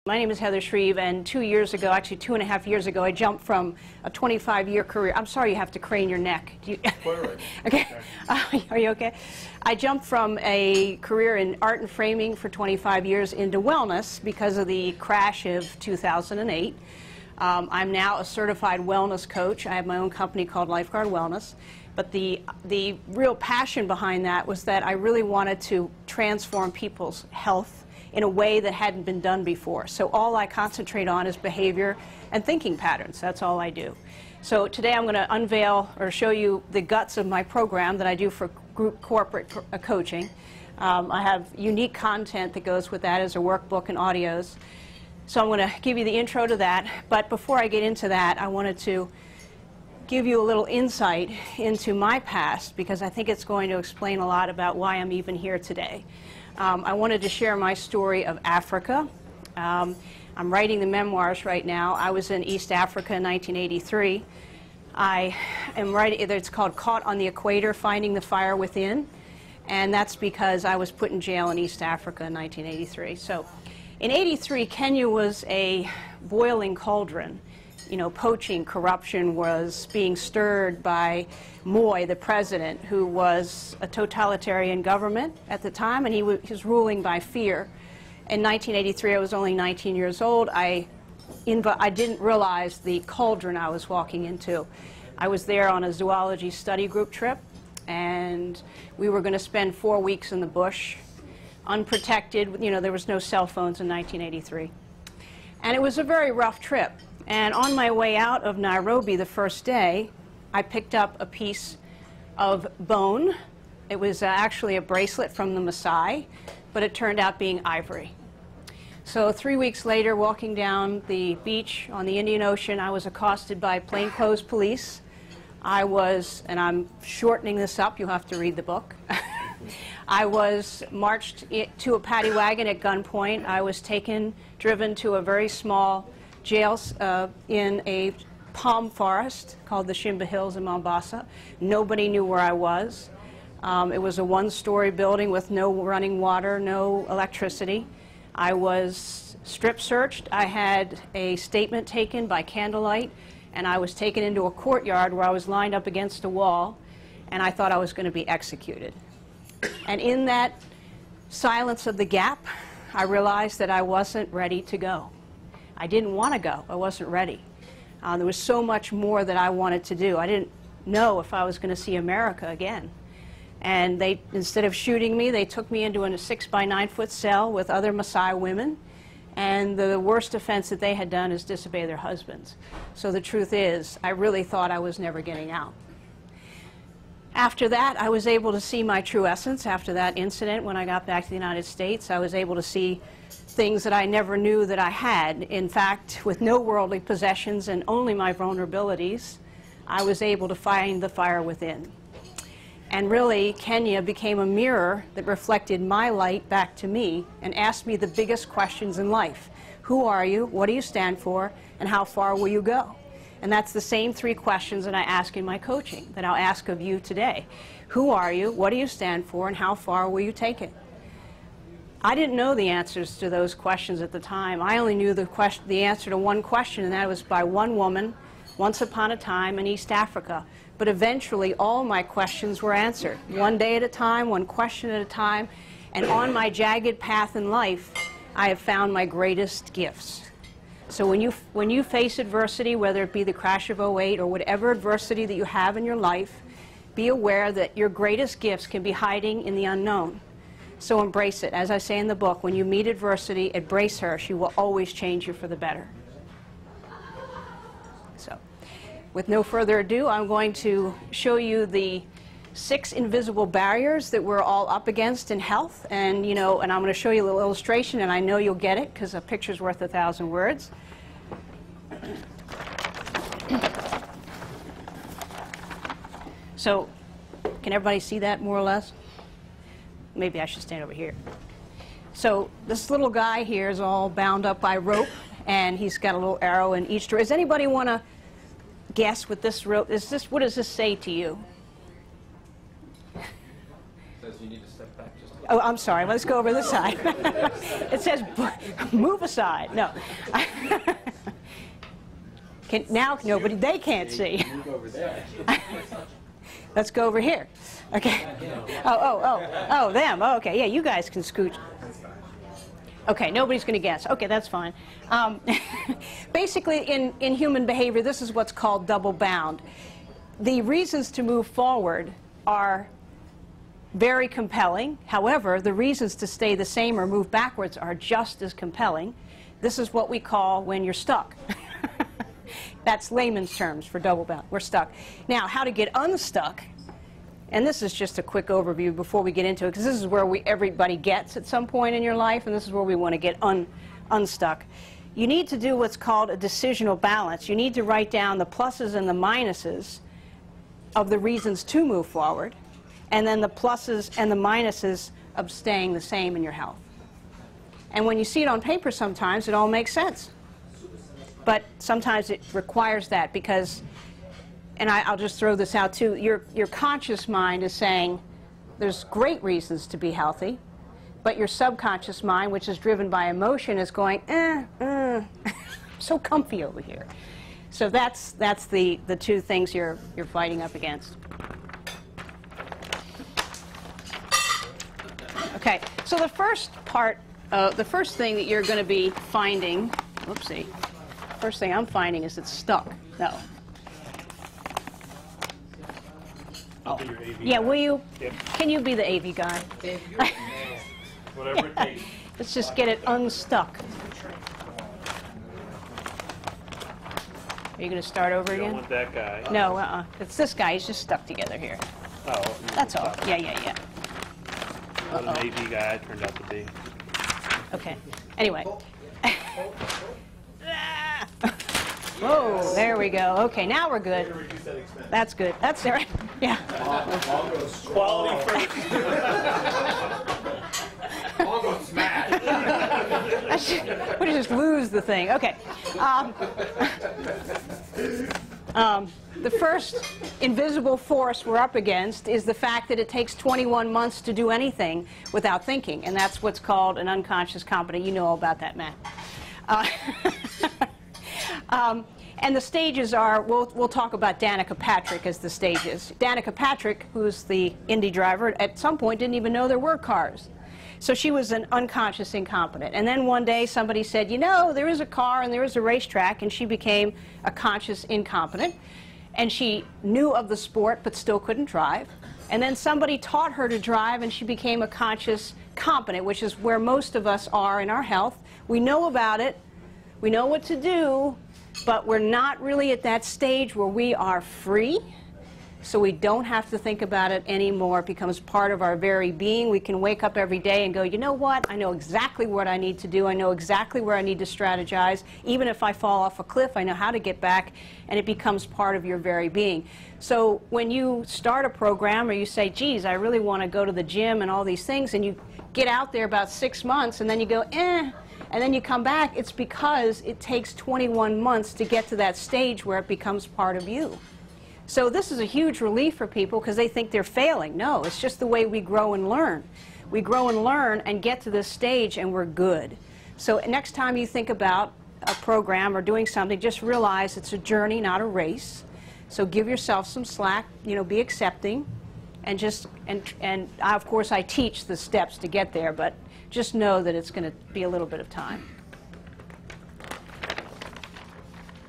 My name is Heather Shreve, and 2 years ago, actually 2.5 years ago, I jumped from a 25-year career. I'm sorry you have to crane your neck. Do you Quite right. Okay. Are you okay? I jumped from a career in art and framing for 25 years into wellness because of the crash of 2008. I'm now a certified wellness coach. I have my own company called Lifeguard Wellness. But the real passion behind that was that I really wanted to transform people's health in a way that hadn't been done before. So all I concentrate on is behavior and thinking patterns. That's all I do. So today I'm going to unveil or show you the guts of my program that I do for group corporate coaching. I have unique content that goes with that as a workbook and audios. So I'm going to give you the intro to that. But before I get into that, I wanted to give you a little insight into my past because I think it's going to explain a lot about why I'm even here today. I wanted to share my story of Africa. I'm writing the memoirs right now. I was in East Africa in 1983. I am writing, it's called Caught on the Equator, Finding the Fire Within, and that's because I was put in jail in East Africa in 1983. So in '83, Kenya was a boiling cauldron. You know, poaching, corruption was being stirred by Moi, the president, who was a totalitarian government at the time, and he was ruling by fear. In 1983, I was only 19 years old. I didn't realize the cauldron I was walking into. I was there on a zoology study group trip, and we were going to spend 4 weeks in the bush, unprotected. You know, there was no cell phones in 1983. And it was a very rough trip. And on my way out of Nairobi the first day, I picked up a piece of bone. It was actually a bracelet from the Maasai, but it turned out being ivory. So 3 weeks later, walking down the beach on the Indian Ocean, I was accosted by plainclothes police. I was, and I'm shortening this up, you'll have to read the book. I was marched to a paddy wagon at gunpoint. I was driven to a very small jail in a palm forest called the Shimba Hills in Mombasa. Nobody knew where I was. It was a one-story building with no running water, no electricity. I was strip searched. I had a statement taken by candlelight, and I was taken into a courtyard where I was lined up against a wall, and I thought I was going to be executed. And in that silence of the gap, I realized that I wasn't ready to go. I didn't want to go. I wasn't ready. There was so much more that I wanted to do. I didn't know if I was going to see America again. And they, instead of shooting me, they took me into a 6 by 9 foot cell with other Maasai women. And the worst offense that they had done is disobey their husbands. So the truth is, I really thought I was never getting out. After that, I was able to see my true essence. After that incident, when I got back to the United States, I was able to see things that I never knew that I had. In fact, with no worldly possessions and only my vulnerabilities, I was able to find the fire within. And really, Kenya became a mirror that reflected my light back to me and asked me the biggest questions in life. Who are you? What do you stand for? And how far will you go? And that's the same 3 questions that I ask in my coaching, that I'll ask of you today. Who are you? What do you stand for? And how far will you take it? I didn't know the answers to those questions at the time. I only knew the answer to one question, and that was by one woman, once upon a time in East Africa. But eventually, all my questions were answered, one day at a time, one question at a time. And on my jagged path in life, I have found my greatest gifts. So when you face adversity, whether it be the crash of '08 or whatever adversity that you have in your life, be aware that your greatest gifts can be hiding in the unknown. So embrace it. As I say in the book, when you meet adversity, embrace her. She will always change you for the better. So, with no further ado, I'm going to show you the 6 invisible barriers that we're all up against in health. And, you know, and I'm going to show you a little illustration, and I know you'll get it because a picture's worth 1,000 words. So, can everybody see that more or less? Maybe I should stand over here. So this little guy here is all bound up by rope, and he's got a little arrow in each direction. Does anybody want to guess what this rope is? What does this say to you? Says you need to step back just a Oh, I'm sorry. Let's go over this side. It says move aside. No. Now nobody, they can't see. Let's go over here. Okay. Oh, them. Oh, okay. Yeah, you guys can scoot. Okay, nobody's going to guess. Okay, that's fine. Basically, in human behavior, this is what's called double bound. The reasons to move forward are very compelling. However, the reasons to stay the same or move backwards are just as compelling. This is what we call when you're stuck. That's layman's terms for double bound. We're stuck. Now, how to get unstuck, and this is just a quick overview before we get into it, because this is where everybody gets at some point in your life, and this is where we want to get unstuck. You need to do what's called a decisional balance. You need to write down the pluses and the minuses of the reasons to move forward, and then the pluses and the minuses of staying the same in your health. And when you see it on paper sometimes, it all makes sense. But sometimes it requires that because, and I'll just throw this out too, your conscious mind is saying there's great reasons to be healthy, but your subconscious mind, which is driven by emotion, is going, so comfy over here. So that's the two things you're fighting up against. Okay, so the first part, the first thing that you're going to be finding, whoopsie, first thing I'm finding is it's stuck. No. I'll be your AV Yeah, guy. will you? Yep. Can you be the AV guy? Whatever it takes. Let's just get it unstuck. Are you going to start over You don't again? want that guy. No, it's this guy. He's just stuck together here. Oh, That's all. Yeah. What an AV guy I turned out to be. Okay. Anyway. Whoa, there we go. Okay, now we're good. That's good. That's all right. Yeah. Quality first. Mongo smash. We just lose the thing. Okay. The first invisible force we're up against is the fact that it takes 21 months to do anything without thinking, and that's what's called an unconscious competent. You know all about that, Matt. And the stages are, we'll talk about Danica Patrick as the stages. Danica Patrick, who's the Indy driver, at some point didn't even know there were cars. So she was an unconscious incompetent. And then one day somebody said, you know, there is a car and there is a racetrack, and she became a conscious incompetent. And she knew of the sport but still couldn't drive. And then somebody taught her to drive, and she became a conscious competent, which is where most of us are in our health. We know about it. We know what to do. But we're not really at that stage where we are free, so we don't have to think about it anymore. It becomes part of our very being. We can wake up every day and go, you know what? I know exactly what I need to do. I know exactly where I need to strategize. Even if I fall off a cliff, I know how to get back, and it becomes part of your very being. So when you start a program or you say, geez, I really want to go to the gym and all these things, and you get out there about 6 months, and then you go, and then you come back, it's because it takes 21 months to get to that stage where it becomes part of you. So this is a huge relief for people because they think they're failing. No, it's just the way we grow and learn. We grow and learn and get to this stage and we're good. So next time you think about a program or doing something, just realize it's a journey, not a race. So give yourself some slack, you know, be accepting, and just, and of course I teach the steps to get there, but just know that it's going to be a little bit of time.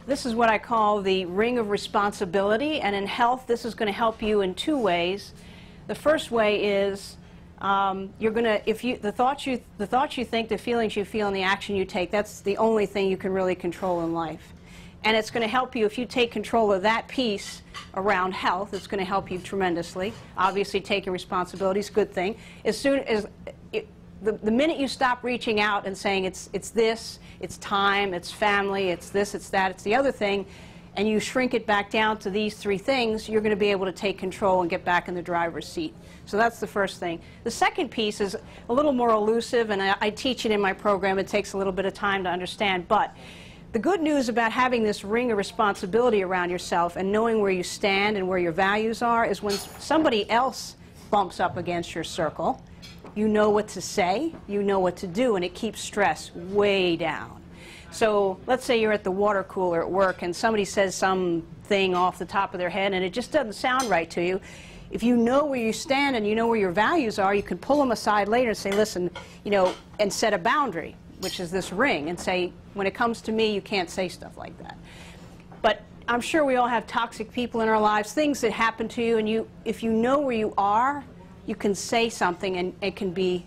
This is what I call the ring of responsibility, and in health this is going to help you in two ways. The first way is you're going to, if you, the thoughts you think, the feelings you feel, and the action you take, that's the only thing you can really control in life. And it's going to help you if you take control of that piece around health. It's going to help you tremendously. Obviously taking responsibility is a good thing. As soon as the minute you stop reaching out and saying it's this, it's time, it's family, it's this, it's that, it's the other thing, and you shrink it back down to these three things, you're going to be able to take control and get back in the driver's seat. So that's the first thing. The second piece is a little more elusive, and I teach it in my program. It takes a little bit of time to understand, but the good news about having this ring of responsibility around yourself and knowing where you stand and where your values are is when somebody else bumps up against your circle. You know what to say, you know what to do, and it keeps stress way down. So let's say you're at the water cooler at work and somebody says something off the top of their head and it just doesn't sound right to you. If you know where you stand and you know where your values are, you can pull them aside later and say, listen, you know, and set a boundary, which is this ring, and say, when it comes to me, you can't say stuff like that. But I'm sure we all have toxic people in our lives, things that happen to you, and if you know where you are, you can say something and it can be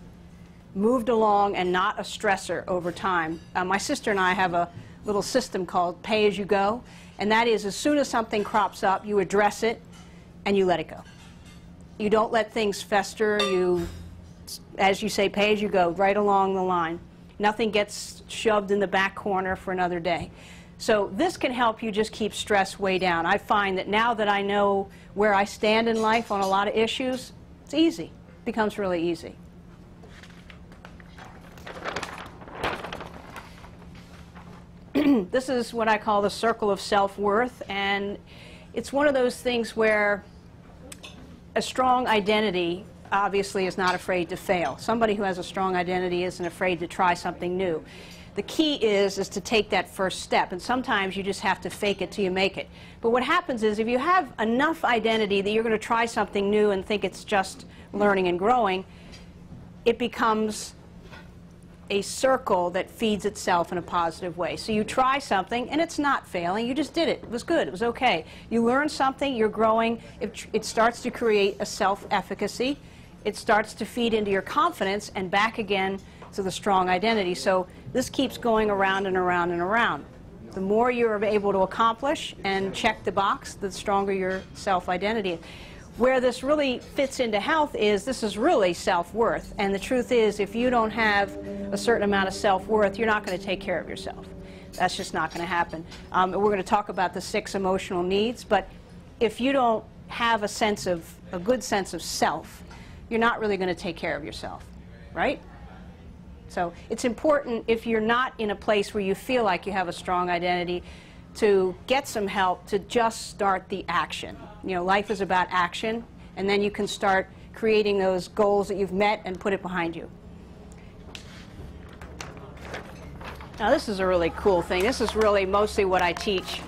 moved along and not a stressor over time. My sister and I have a little system called pay as you go, and that is as soon as something crops up, you address it and you let it go. You don't let things fester. You, as you say, pay as you go, right along the line. Nothing gets shoved in the back corner for another day. So this can help you just keep stress way down. I find that now that I know where I stand in life on a lot of issues, it's easy. It becomes really easy. This is what I call the circle of self-worth, and it's one of those things where a strong identity obviously is not afraid to fail. Somebody who has a strong identity isn't afraid to try something new. The key is to take that first step, and sometimes you just have to fake it till you make it. But what happens is if you have enough identity that you're going to try something new and think it's just learning and growing, it becomes a circle that feeds itself in a positive way. So you try something and it's not failing, you just did it. It was good, it was okay. You learn something, you're growing, it starts to create a self-efficacy, it starts to feed into your confidence and back again to the strong identity. So this keeps going around and around and around. The more you're able to accomplish and check the box, the stronger your self-identity is. Where this really fits into health is this is really self-worth. And the truth is, if you don't have a certain amount of self-worth, you're not going to take care of yourself. That's just not going to happen. We're going to talk about the 6 emotional needs, but if you don't have a good sense of self, you're not really going to take care of yourself, right? So it's important, if you're not in a place where you feel like you have a strong identity, to get some help to just start the action. You know, life is about action, and then you can start creating those goals that you've met and put it behind you. Now this is a really cool thing. This is really mostly what I teach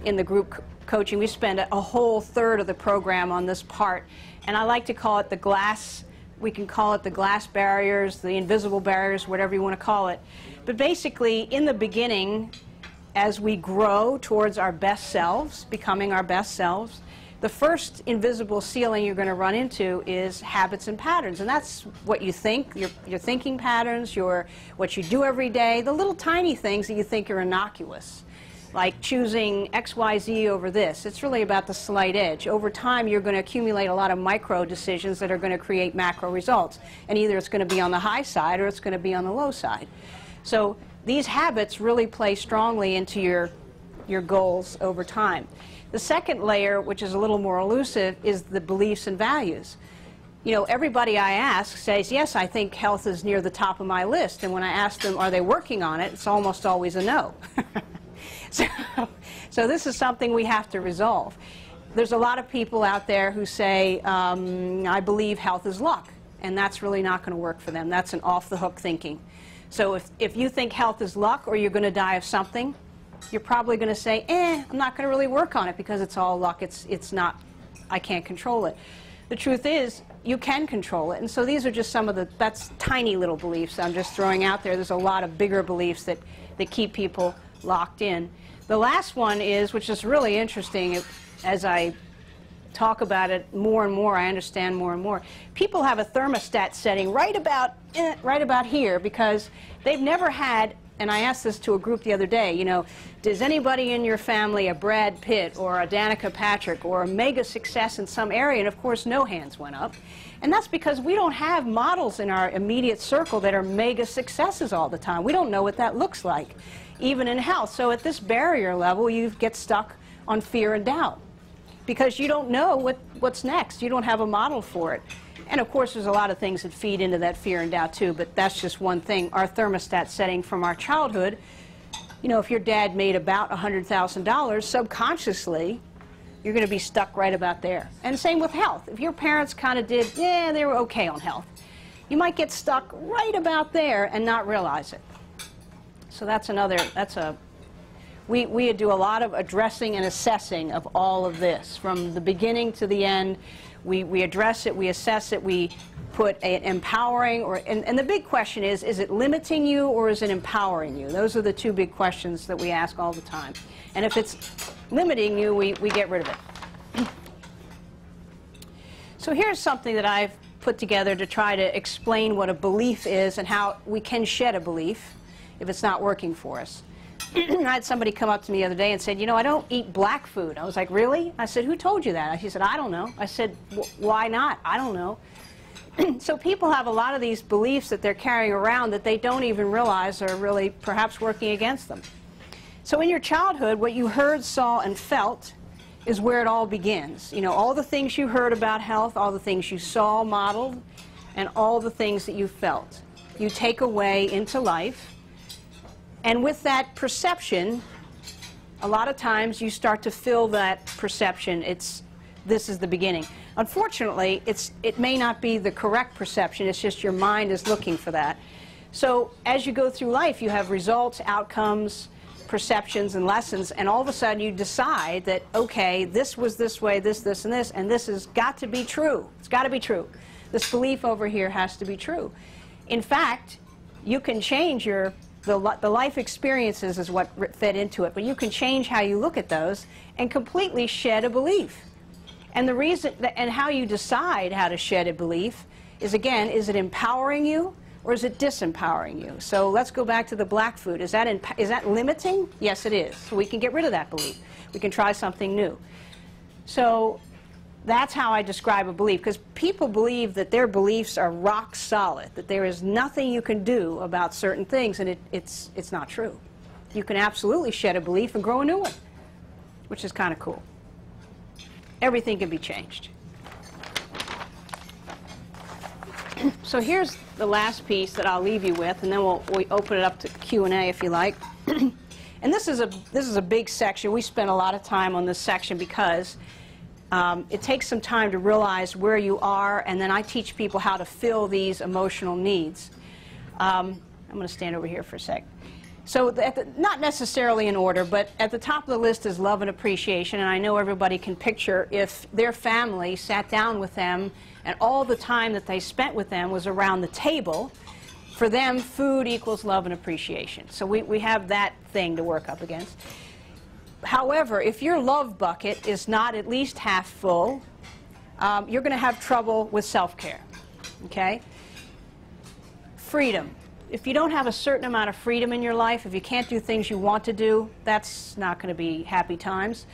in the group coaching. We spend a whole third of the program on this part, and I like to call it the glass. We can call it the glass barriers, the invisible barriers, whatever you want to call it. But basically, in the beginning, as we grow towards our best selves, becoming our best selves, the first invisible ceiling you're going to run into is habits and patterns. And that's what you think, your thinking patterns, what you do every day, the little tiny things that you think are innocuous, like choosing X, Y, Z over this. It's really about the slight edge. Over time, you're going to accumulate a lot of micro decisions that are going to create macro results. And either it's going to be on the high side or it's going to be on the low side. So these habits really play strongly into your goals over time. The second layer, which is a little more elusive, is the beliefs and values. You know, everybody I ask says, yes, I think health is near the top of my list. And when I ask them, are they working on it, it's almost always a no. So this is something we have to resolve. There's a lot of people out there who say, I believe health is luck. And that's really not going to work for them. That's an off-the-hook thinking. So if you think health is luck or you're going to die of something, you're probably going to say, I'm not going to really work on it because it's all luck. It's not, I can't control it. The truth is, you can control it. And so these are just some of that's tiny little beliefs I'm just throwing out there. There's a lot of bigger beliefs that keep people locked in. The last one is, which is really interesting, as I talk about it more and more, I understand more and more. People have a thermostat setting right about here because they've never had, and I asked this to a group the other day, you know, does anybody in your family a Brad Pitt or a Danica Patrick or a mega success in some area? And of course no hands went up. And that's because we don't have models in our immediate circle that are mega successes all the time. We don't know what that looks like, even in health. So at this barrier level, you get stuck on fear and doubt, because you don't know what's next. You don't have a model for it. And of course, there's a lot of things that feed into that fear and doubt too, but that's just one thing. Our thermostat setting from our childhood, you know, if your dad made about $100,000, subconsciously, you're going to be stuck right about there. And same with health. If your parents kind of did, yeah, they were okay on health, you might get stuck right about there and not realize it. So we do a lot of addressing and assessing of all of this. From the beginning to the end, we address it, we assess it, we put an empowering, and the big question is it limiting you or is it empowering you? Those are the two big questions that we ask all the time. And if it's limiting you, we get rid of it. So here's something that I've put together to try to explain what a belief is and how we can shed a belief if it's not working for us. I had somebody come up to me the other day and said, you know, I don't eat black food. I was like, really? I said, who told you that? He said, I don't know. I said, why not? I don't know. So people have a lot of these beliefs that they're carrying around that they don't even realize are really perhaps working against them. So in your childhood, what you heard, saw, and felt is where it all begins. You know, all the things you heard about health, all the things you saw modeled, and all the things that you felt. You take away into life. And with that perception, a lot of times you start to fill that perception. This is the beginning. Unfortunately, it may not be the correct perception. It's just your mind is looking for that. So as you go through life, you have results, outcomes, perceptions, and lessons, and all of a sudden you decide that, okay, this was this way, this, and this has got to be true. It's got to be true. This belief over here has to be true. In fact, you can change the life experiences is what fed into it, but you can change how you look at those and completely shed a belief. And the reason and how you decide how to shed a belief is, again, is it empowering you or is it disempowering you? So let's go back to the black food. Is that limiting? Yes, it is. So we can get rid of that belief. We can try something new. So that's how I describe a belief, because people believe that their beliefs are rock solid, that there is nothing you can do about certain things, and it's not true. You can absolutely shed a belief and grow a new one, which is kind of cool. Everything can be changed. So here's the last piece that I'll leave you with, and then we open it up to Q&A if you like. And this is a big section. We spent a lot of time on this section because it takes some time to realize where you are, and then I teach people how to fill these emotional needs. I'm going to stand over here for a sec. So not necessarily in order, but at the top of the list is love and appreciation, and I know everybody can picture if their family sat down with them and all the time that they spent with them was around the table. For them, food equals love and appreciation. So we have that thing to work up against. However, if your love bucket is not at least half full, you're going to have trouble with self-care. Okay? Freedom. If you don't have a certain amount of freedom in your life, if you can't do things you want to do, that's not going to be happy times.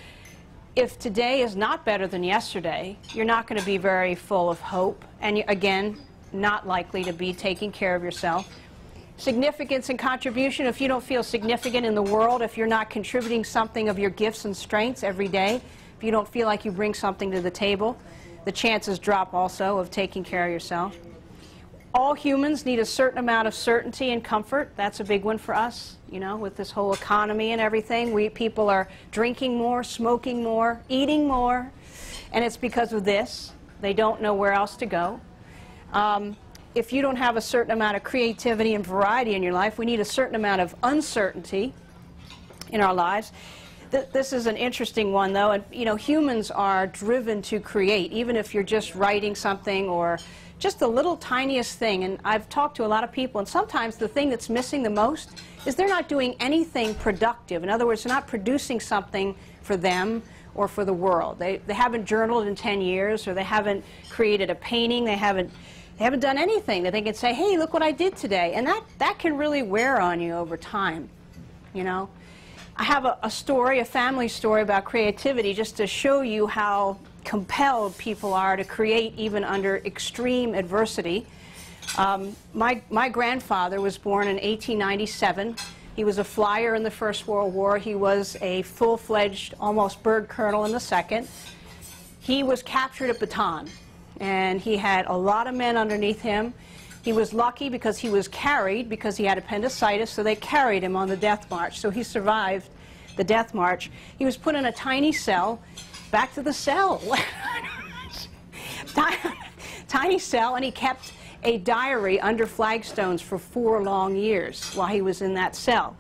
If today is not better than yesterday, you're not going to be very full of hope, and again, not likely to be taking care of yourself. Significance and contribution. If you don't feel significant in the world, if you're not contributing something of your gifts and strengths every day, if you don't feel like you bring something to the table, the chances drop also of taking care of yourself. All humans need a certain amount of certainty and comfort. That's a big one for us, you know, with this whole economy and everything. People are drinking more, smoking more, eating more, and it's because of this. They don't know where else to go. If you don't have a certain amount of creativity and variety in your life, we need a certain amount of uncertainty in our lives. This is an interesting one, though, and you know, humans are driven to create, even if you're just writing something or just the little tiniest thing. And I've talked to a lot of people, and sometimes the thing that's missing the most is they're not doing anything productive. In other words, they're not producing something for them or for the world. They haven't journaled in 10 years, or they haven't created a painting, they haven't done anything that they can say, hey, look what I did today. And that can really wear on you over time, you know. I have a story, a family story about creativity, just to show you how compelled people are to create even under extreme adversity. My grandfather was born in 1897. He was a flyer in the First World War. He was a full-fledged, almost bird colonel in the Second. He was captured at Bataan, and he had a lot of men underneath him. He was lucky because he was carried, because he had appendicitis, so they carried him on the death march. So he survived the death march. He was put in a tiny cell. back to the cell. Tiny cell, and he kept a diary under flagstones for 4 long years while he was in that cell.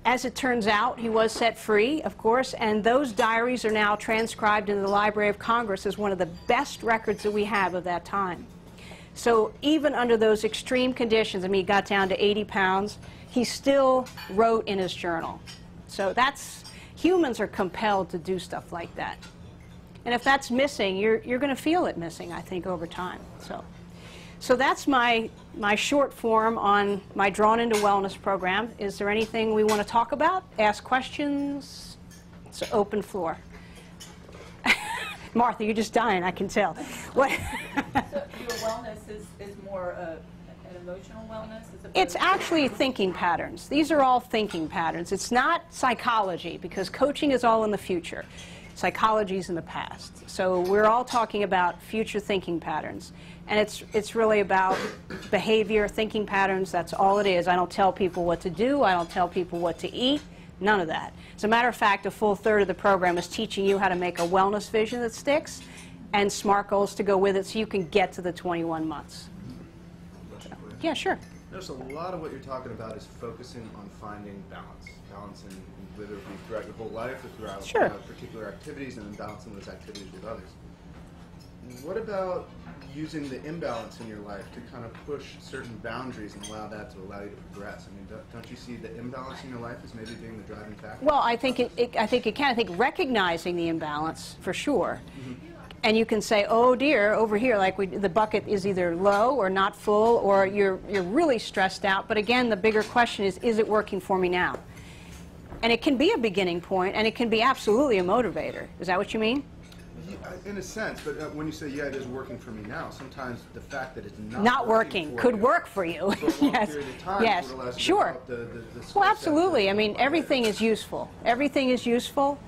As it turns out, he was set free, of course, and those diaries are now transcribed in the Library of Congress as one of the best records that we have of that time. So even under those extreme conditions, I mean, he got down to 80 pounds, he still wrote in his journal. So humans are compelled to do stuff like that. And if that's missing, you're going to feel it missing, I think, over time. So that's my short form on my Drawn Into Wellness program. Is there anything we want to talk about? Ask questions? It's an open floor. Martha, you're just dying, I can tell. What? So your wellness is more an emotional wellness? It's actually thinking patterns. These are all thinking patterns. It's not psychology, because coaching is all in the future. Psychology is in the past. So we're all talking about future thinking patterns. And it's really about behavior, thinking patterns. That's all it is. I don't tell people what to do. I don't tell people what to eat. None of that. As a matter of fact, a full third of the program is teaching you how to make a wellness vision that sticks and SMART goals to go with it so you can get to the 21 months. Yeah, sure. Notice a lot of what you're talking about is focusing on finding balance. Balance in whether it be throughout your whole life or throughout particular activities, and then balancing those activities with others. What about using the imbalance in your life to kind of push certain boundaries and allow that to allow you to progress? I mean, don't you see the imbalance in your life as maybe being the driving factor? Well, I think it can. I think recognizing the imbalance, for sure. And you can say, oh dear, over here, like the bucket is either low or not full, or you're really stressed out. But again, the bigger question is it working for me now? And it can be a beginning point, and it can be absolutely a motivator. Is that what you mean? In a sense, but when you say, yeah, it is working for me now, sometimes the fact that it's not working could work for you. For a long period of time, yes, sure. Well, absolutely. I mean, everything is useful. Everything is useful.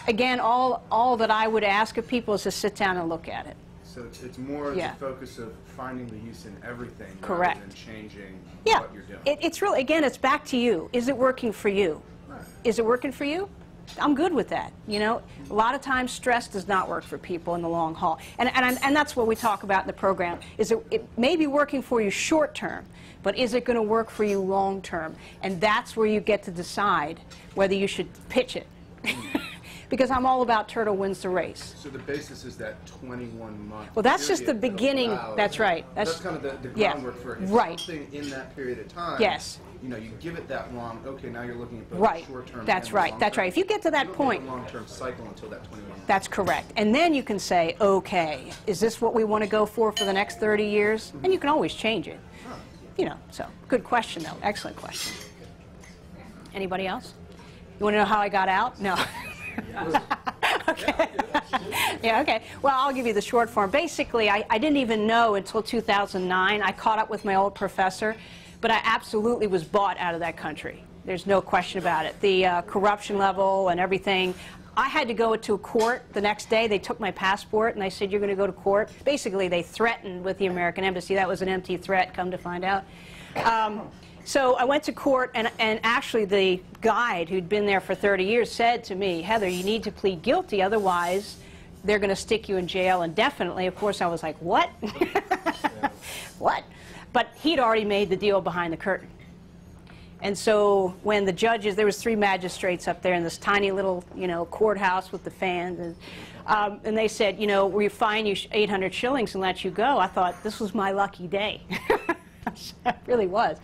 Again, all that I would ask of people is to sit down and look at it. So it's more the focus of finding the use in everything Correct. rather than changing Yeah. what you're doing. It's really, again, it's back to you. Is it working for you? Right. Is it working for you? I'm good with that. You know, a lot of times stress does not work for people in the long haul. And that's what we talk about in the program. Is it may be working for you short term, but is it going to work for you long term? And that's where you get to decide whether you should pitch it. Because I'm all about turtle wins the race. So the basis is that 21-month. Well, that's just the beginning. That's right. That's kind of the groundwork for right. something in that period of time. Yes. You know, you give it that long. Okay, now you're looking at both right. short term. That's and right. long That's term. right. If you get to that point, long-term cycle until that 21 months. That's correct. And then you can say, okay, is this what we want to go for the next 30 years? And you can always change it. You know. So good question, though. Excellent question. Anybody else? You want to know how I got out? No. Okay. Yeah, okay. Well, I'll give you the short form. Basically, I didn't even know until 2009. I caught up with my old professor, but I absolutely was bought out of that country. There's no question about it. The corruption level and everything. I had to go to a court the next day. They took my passport and they said, you're going to go to court. Basically, they threatened with the American embassy. That was an empty threat, come to find out. So I went to court, and actually the guide who'd been there for 30 years said to me, Heather, you need to plead guilty, otherwise they're going to stick you in jail indefinitely. Of course, I was like, what? What? But he'd already made the deal behind the curtain. And so when the judges, there was 3 magistrates up there in this tiny little, courthouse with the fans, and they said, we fine you 800 shillings and let you go. I thought, this was my lucky day. It really was.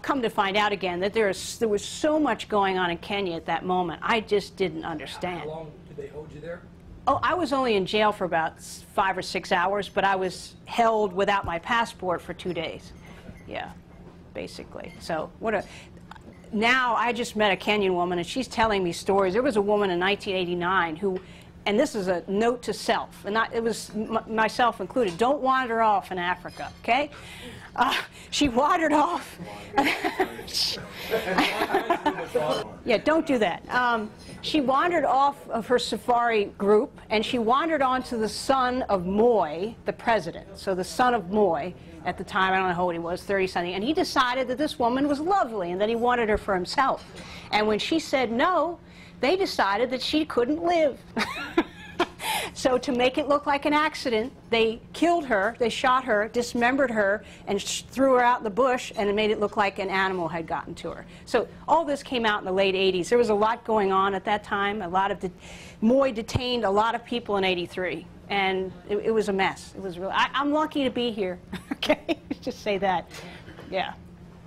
Come to find out again that there was so much going on in Kenya at that moment. I just didn't understand. How long did they hold you there? Oh, I was only in jail for about 5 or 6 hours, but I was held without my passport for 2 days. Yeah, basically. So now I just met a Kenyan woman, and she's telling me stories. There was a woman in 1989 who, and this is a note to self, and it was myself included, don't wander off in Africa, okay? She wandered off. Yeah, don't do that. She wandered off of her safari group, and she wandered onto the son of Moi, the president. So the son of Moi, at the time, I don't know how old he was, 30-something, and he decided that this woman was lovely and that he wanted her for himself. And when she said no, they decided that she couldn't live. So to make it look like an accident, they killed her, they shot her, dismembered her, and threw her out in the bush, and it made it look like an animal had gotten to her. So all this came out in the late 80s. There was a lot going on at that time. A lot of Moy detained a lot of people in '83, and it was a mess. It was really. I'm lucky to be here. Okay, just say that. Yeah.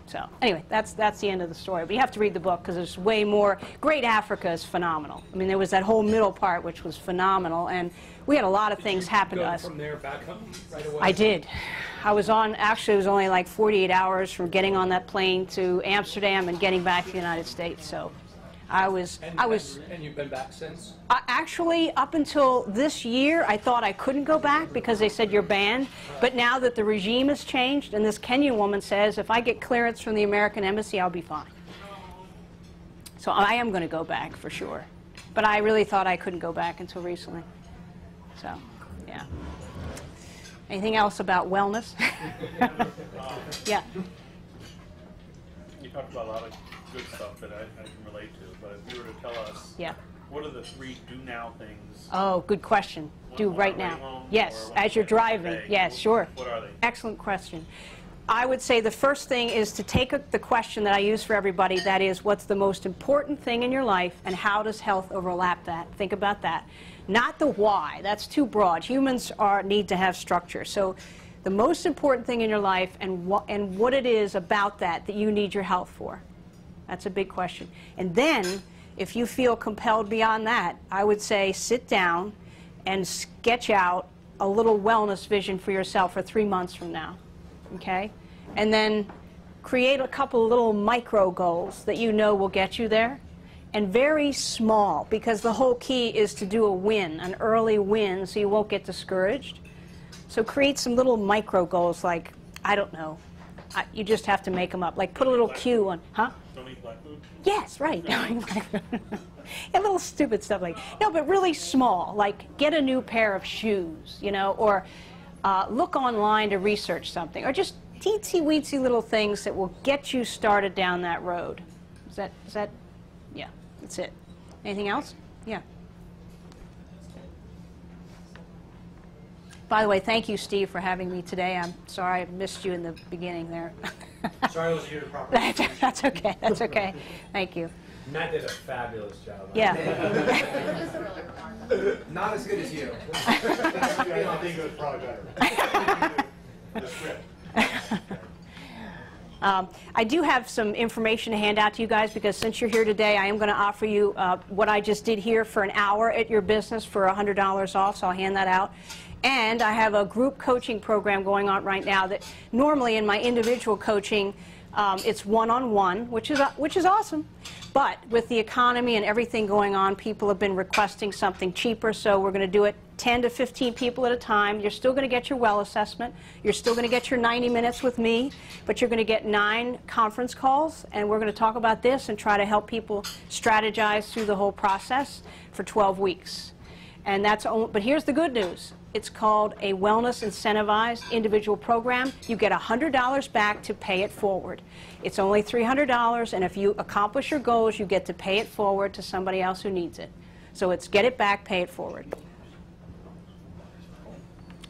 So anyway, that's the end of the story. But you have to read the book because there's way more. Great Africa is phenomenal. I mean, there was that whole middle part which was phenomenal, and we had a lot of things happen to us. From there back home right away? I did. I was on. Actually, it was only like 48 hours from getting on that plane to Amsterdam and getting back to the United States. So I was. And you've been back since? Actually, up until this year, I thought I couldn't go back because they said you're banned. But now that the regime has changed, and this Kenyan woman says, if I get clearance from the American embassy, I'll be fine. So I am going to go back for sure. But I really thought I couldn't go back until recently. So, yeah. Anything else about wellness? Yeah. You talked about a lot of good stuff that I can relate to, but if you were to tell us, Yeah. what are the 3 do-now things? Oh, good question. Do When right on our way now. home Yes, or when as you're we're driving. today? Yes, sure. What are they? Excellent question. I would say the first thing is to take the question that I use for everybody, that is, what's the most important thing in your life, and how does health overlap that? Think about that. Not the why. That's too broad. Humans need to have structure. So the most important thing in your life and what it is about that you need your health for. That's a big question. And then, if you feel compelled beyond that, I would say sit down and sketch out a little wellness vision for yourself for 3 months from now. Okay? And then create a couple little micro goals that you know will get you there. And very small, because the whole key is to do a win, an early win, so you won't get discouraged. So create some little micro goals like, I don't know, you just have to make them up. Like put a little cue on, huh? Don't eat black food? Yes, right. A little stupid stuff like, no, but really small, like get a new pair of shoes, you know, or look online to research something, or just teensy-weensy little things that will get you started down that road. Is that, yeah, that's it. Anything else? Yeah. By the way, thank you, Steve, for having me today. I'm sorry I missed you in the beginning there. Sorry I wasn't here to properly. That's okay. That's okay. Thank you. Matt did a fabulous job. Yeah. Not as good as you. I think it was probably better. The script. I do have some information to hand out to you guys because since you're here today, I am going to offer you what I just did here for an hour at your business for $100 off, so I'll hand that out. And I have a group coaching program going on right now that normally in my individual coaching, it's one-on-one, which is awesome. But with the economy and everything going on, people have been requesting something cheaper, so we're going to do it 10 to 15 people at a time. You're still going to get your well assessment. You're still going to get your 90 minutes with me, but you're going to get 9 conference calls, and we're going to talk about this and try to help people strategize through the whole process for 12 weeks. And but here's the good news. It's called a wellness incentivized individual program. You get $100 back to pay it forward. It's only $300, and if you accomplish your goals, you get to pay it forward to somebody else who needs it. So it's get it back, pay it forward.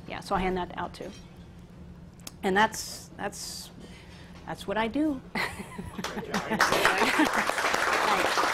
Yeah, so I'll hand that out too. And that's what I do. Thanks.